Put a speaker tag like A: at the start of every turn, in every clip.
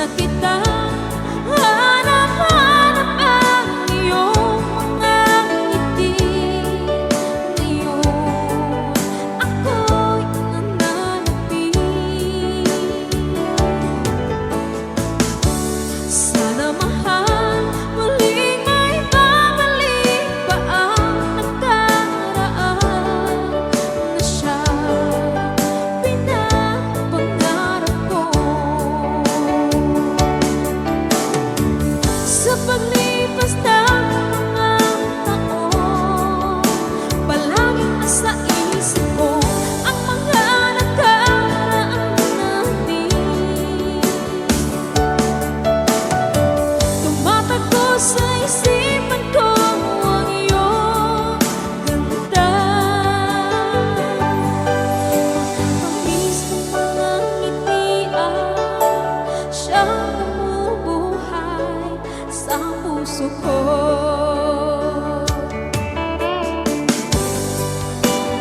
A: na kita, hanap-hanap ang iyong mga ngiti. Ngayon ako'y nananapin. Sana mahal, muling may babalik pa ang nakaraan na siya'y pinapangarap ko. Sa paglipas ng mga taon, palaging nasa isip ko ang mga nakaraan natin. Tumatago sa isipan ko ang iyong ganda. Matamis ng mga ngitian, siyang bumubuhay sa puso ko.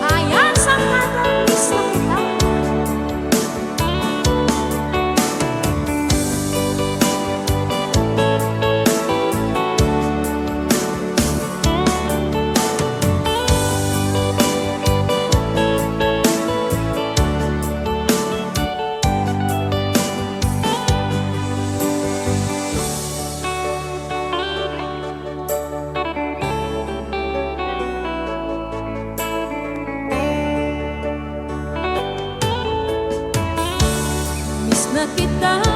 A: Ayan sa katamis na kita. Miss na kita.